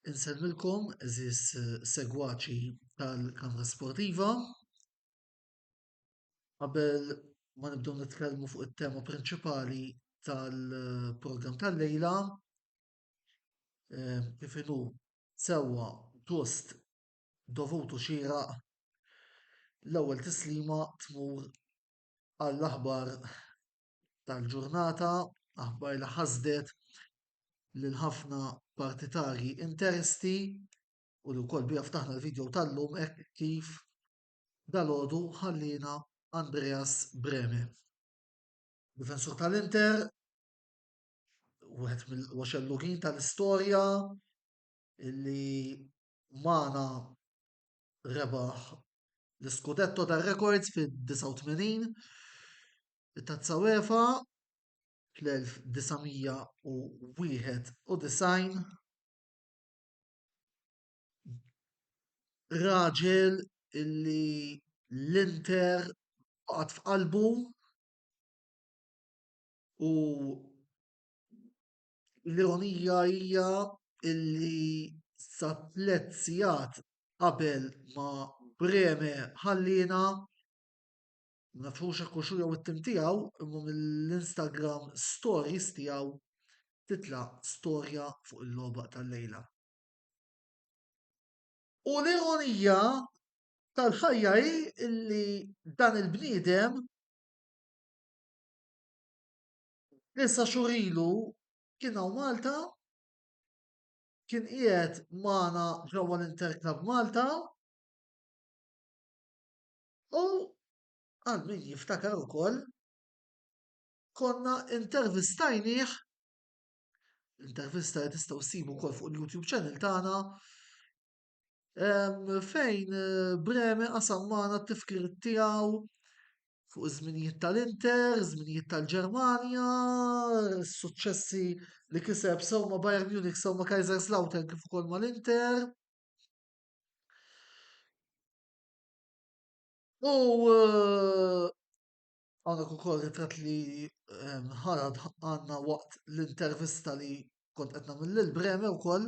Insellmilkom eżis segwaċi tal-Kamra Sportiva. Qabel ma nibdew nitkellmu fuq it-tema prinċipali tal-programm tal-lejla, kif inhu sewwa toast dovutu xieraq l-ewwel tislima tmur għall-aħbar tal-ġurnata, aħbar li ħasdet lil ħafna partitarji interesti u li wkoll bija ftaħna l-video tal-lum hekk kif dalgħodu ħallina Andreas Breme. Difensur tal-Inter, wieħed mill-waxellugin tal-istorja illi mana rebaħ l-Scudetto tar-records fid-89, it-tazza UEFA fl-1991, raġel illi l-Inter għad f'qalbu u l-ironija hija illi sa tliet sigħat qabel ma Breme ħallina nafux hekk xu jew it-tim tiegħu imma mill-Instagram stories tiegħu titla' storja fuq il-logħba tal-lejla. U l-ironija tal-ħajja hi illi dan il-bniedem issa xhur ilu kien hawn Malta, kien qiegħed magħna ġewwa l-Inter Club Malta u għal min jiftakar ukoll konna intervistajnieh, l-intervista li tistgħu ssibu wkoll fuq il-YouTube channel tagħna, fejn Breme qasam magħna t-tifkir tiegħu fuq iż-żminijiet tal-Inter, żminijiet tal-Ġermanja, s-suċċessi li kiseb sewwa Bayern Munich sewwa Kaiserslautern kif ukoll mal-Inter. U għandek ukoll ritratt li ħarad għandna waqt l-intervista li kont qed nagħmel lil Breme wkoll.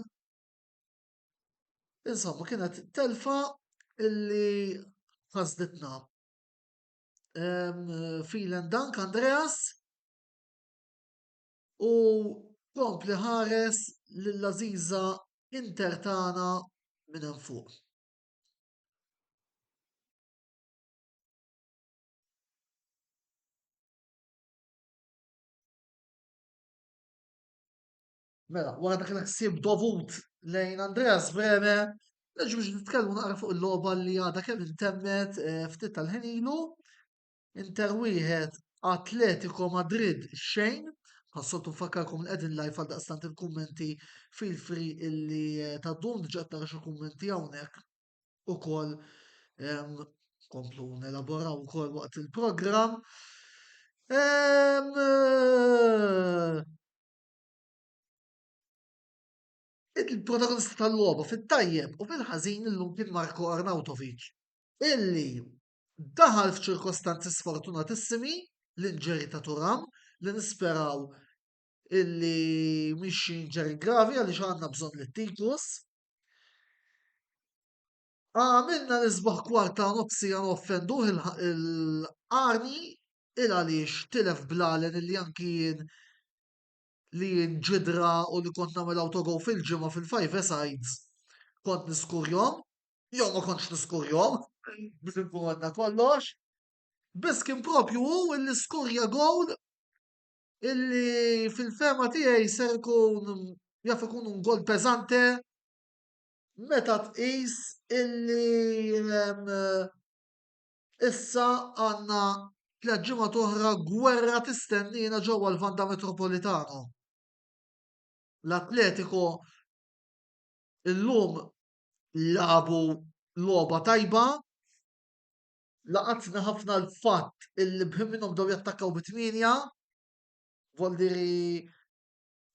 Insomma, kienet telfa illi ħasditna. Vielen Dank Andreas u kompli ħares lill-Aziza Inter tagħna minn hemm fuq. Mela, wara dak il-ħsieb dovut lejn Andreas Breme, neġu biex nitkellmu naqra fuq il-logħba li għadha kemm intemmet ftit tal-ħin ilu. Inter wieħed Atletico Madrid xejn, ħassoltu nfakkarkom li qegħdin live għal daqstant il-kummenti feel free illi taddum diġà tara xi kummenti hawnhekk ukoll komplu nelaboraw ukoll waqt il-programm. Il-protagonista tal-logħba fit-tajjeb u fil-ħażin illum kien Marko Arnautovic, illi daħal f'ċirkostanzi sfortunatissimi l-inġeri ta' Turam li nisperaw illi mhix inġeri gravi għaliex għandna bżonn li tikus. Għamilna l-isbaħ kwarta nofsi għan offenduh il-Arni il-għaliex tilef Blalen illi anki li nġidra u li kont nagħmel autogol fil-ġimgħa fil-five sides kont niskurjom, jew ma kontx niskurjom, biex nkun għandna kollox. Biss kien propju hu illi skurja gowl illi fil-fema tiegħi ser ikun jaf ikun un gol peżante meta tqis illi issa għandna tliet ġimgħat oħra gwerra tistennina ġewwa l-Vanda Metropolitano. L-Atletico illum labu logħba tajba, laqatna ħafna l-fatt illi bħim minnhom bdew jattakkaw bit-tminja, voldiri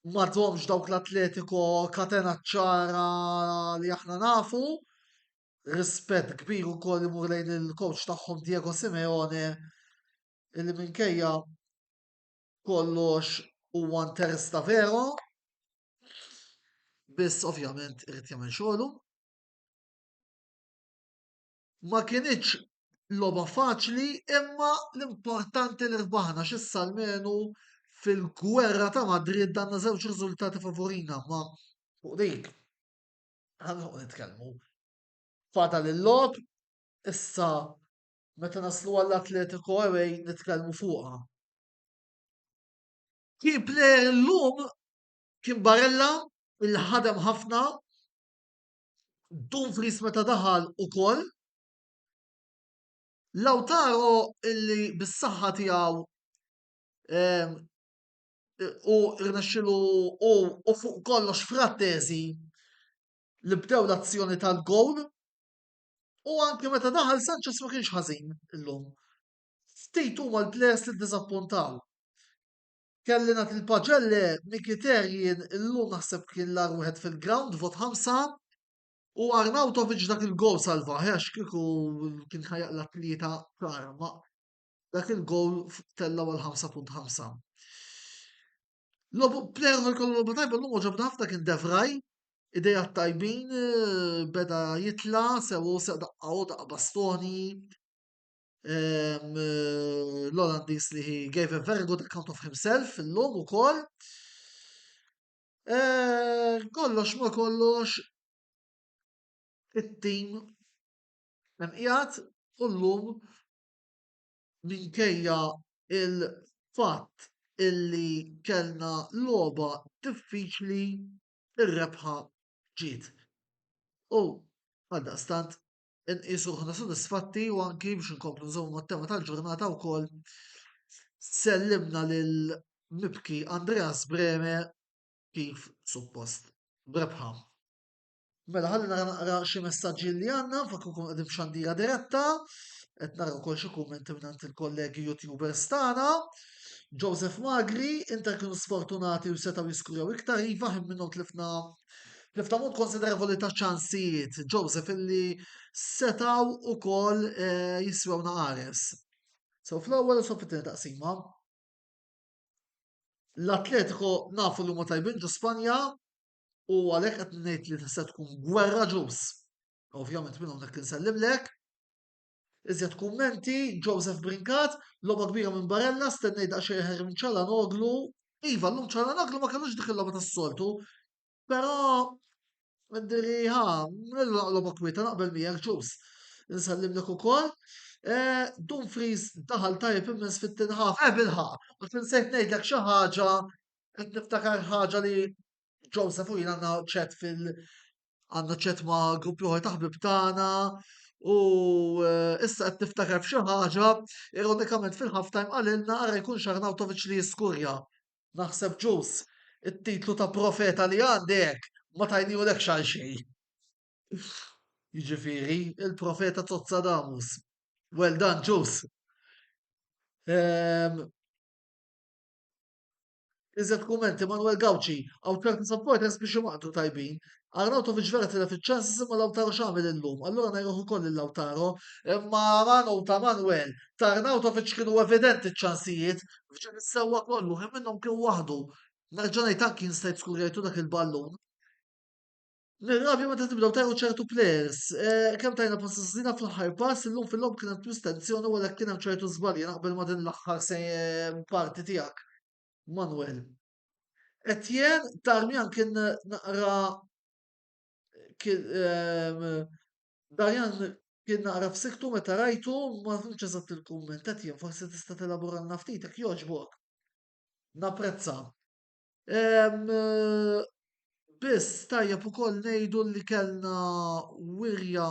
m'għadhomx dawk l-Atletico katena ċara li aħna nafu, rispett kbir ukoll imur lejn il-coach tagħhom Diego Simeone illi minkejja kollox huwa interess ta' veru. biss ovvjament irid jagħmel xogħlu. Ma kienitx logħba faċli, imma l-importanti li rbaħna x'issa almenu fil-gwerra ta' Madrid għandna żewġ riżultati favorina, ma fuq dik ħanqgħu nitkellmu. Fadal il-logħob, issa meta naslu għall-Atletico away nitkellmu fuqha. Key player llum kien Barella il ħadem ħafna, Dumfries meta daħal ukoll, Lautaro illi bis-saħħa tiegħu em, u rnexxielu u fuq kollox frattesi li bdew l-azzjoni tal-gowl u anke meta daħal Sanchez ma kienx ħażin illum. Ftit huma l-plejers li ddiżappuntaw. Kelli nagħti il-paġelle Mkhitaryan illum naħseb kien l-ar wieħed fil-ground vot 5 u Arnautovic dak il-gowl salvaħ għax kieku kien ħajaqla tlieta kara ma dak il-gowl tella għal 5.5. Lobu plejer għal kollu lobu tajba l-lum ġabna ħafna kien Devray, ideja tajbin, beda jitla, sewu sew daqqa u daqqa bastoni, l-Olandis li he gave a very good account of himself l-lum u koll. Kollox ma kollox, it-tim qiegħed u llum minkejja il-fatt illi kellna logħba diffiċli ir-rebħa ġiet. U għaldaqstant inqisu ħna sodisfatti u anki biex inkomplu nżommu mat-tema tal-ġurnata wkoll sellimna lil mibki Andreas Breme kif suppost brebħa. Mela ħalli naqra xi messaġġi li għandna fakkukom qegħdin f'xandira diretta, qed nara wkoll xi kummenti mingħand il-kollegi YouTubers tagħna. Joseph Magri, Inter kienu sfortunati u setgħu jiskuraw iktar iva ħin minnhom tlifna mod konsiderevoli ta' ċansijiet. Joseph illi setgħu ukoll jiswewna qares. So fl-ewwel u fit-tieni taqsima. L-Atletico nafu li huma tajbin ġo Spanja u għalhekk qed ngħid li tista' tkun gwerra ġus. Ovvjament minn hawnhekk insellimlek. Iżjed kummenti, Joseph Brinkat, logħba kbira minn Barella, stennej daqsxejn ħer minn Ċalanoglu. Iva, llum Ċalanoglu ma kellux dik il-logħba tas-soltu, però Diri logħba kwieta naqbel miegħek ġus. Insellimlek ukoll. Dumfries daħal tajb immens fit-tinħaf, bil-ħaq. U tinsejt ngħidlek xi ħaġa, qed niftakar ħaġa li Joseph u jien għandna ċet għandna ċet ma' gruppi ieħor ta' ħbib tagħna u issa qed niftakar f'xi ħaġa, ironikament fil-halftime qalilna ara jkun Arnautovic li jiskurja. Naħseb ġus, it-titlu ta' profeta li għandek ma tajniulek xal xejn. Jiġifieri, il-profeta Tozzadamus. Well done, ġus. Iżjed kummenti Manuel Gawċi, għaw ċerti supporters biex jimaqtu tajbin. Arnautovic vera tila fil-ċansis imma Lautaro xamil illum. Allura najruħ ukoll il-Lautaro. Imma manu ta' Manuel, ta' Arnautovic kienu evidenti ċansijiet, fġen is-sewwa kollu, hemm minnhom kien waħdu. Nerġanajt anki nstajt skurjajtu dak il-ballun. Nirrabja meta tibdew tajru ċertu players. Kemm tajna passasina fl-aħħar pass, illum fil-lom kienet twistenzjoni u għalhekk kien hemm ċertu żbalji naqbel ma din l-aħħar se parti tiegħek. Manuel. Etienne Darmian kien naqra Darjan kien naqra f'siktu meta rajtu ma fimx eżatt il-kumment. Etienne forsi tista' telabora naftitek jogħġbok. Napprezza. Biss tajjeb ukoll ngħidu li kellna wirja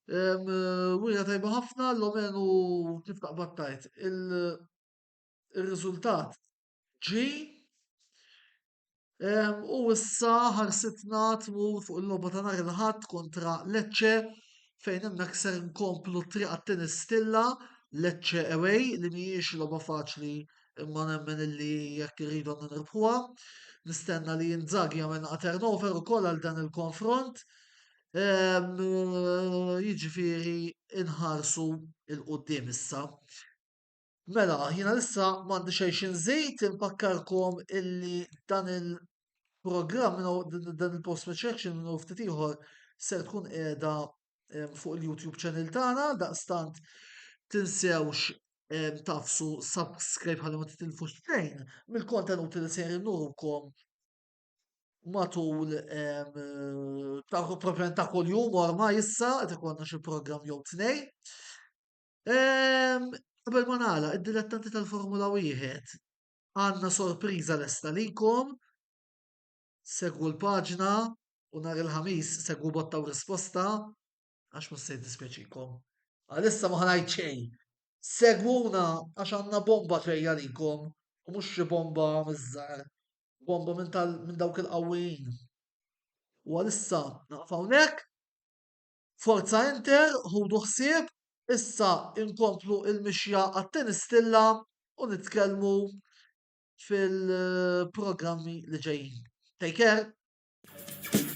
wirja tajba ħafna l-omenu kif taqbattajt. Il-riżultat ġi u issa ħarsitna tmur fuq il-logħba ta' nhar il-ħadd kontra Lecce fejn hemmhekk ser nkomplu triq għat-tieni stilla Lecce away li mhijiex logħba faċli imma nemmen illi jekk irridu għandna nirbħuha. Nistenna li Inzaghi jagħmel turnover ukoll għal dan il-konfront. Jiġifieri inħarsu il-qudiem issa. Mela, jiena issa m'għandi xejn xi nżid infakkarkom illi dan programm dan il-post section minnu ftit ieħor ser tkun qiegħda fuq il-YouTube channel tagħna, daqstant tinsewx tafsu subscribe ħalli ma titilfux xejn mill-kontenuti li ser innurukom matul ta' kuljum ormai issa qed ikollna xi programm jew tnejn. Qabel ma nagħlaq, id-dilettanti tal-Formula Wieħed għandna sorpriża lesta likom, segwu l-paġna u nhar il-ħamis segwu botta u risposta għax mhux se jiddispjaċikom. Għalissa ma ħanajt xejn. Segwuna għax għandna bomba ġejja likom u mhux xi bomba miż-żgħar, bomba minn dawk il-qawwijin. U għalissa naqfa hawnhekk, forza Inter, ħudu ħsieb, issa inkomplu il-mixja għat-tieni stilla u nitkellmu fil-programmi li ġejjin. Take care!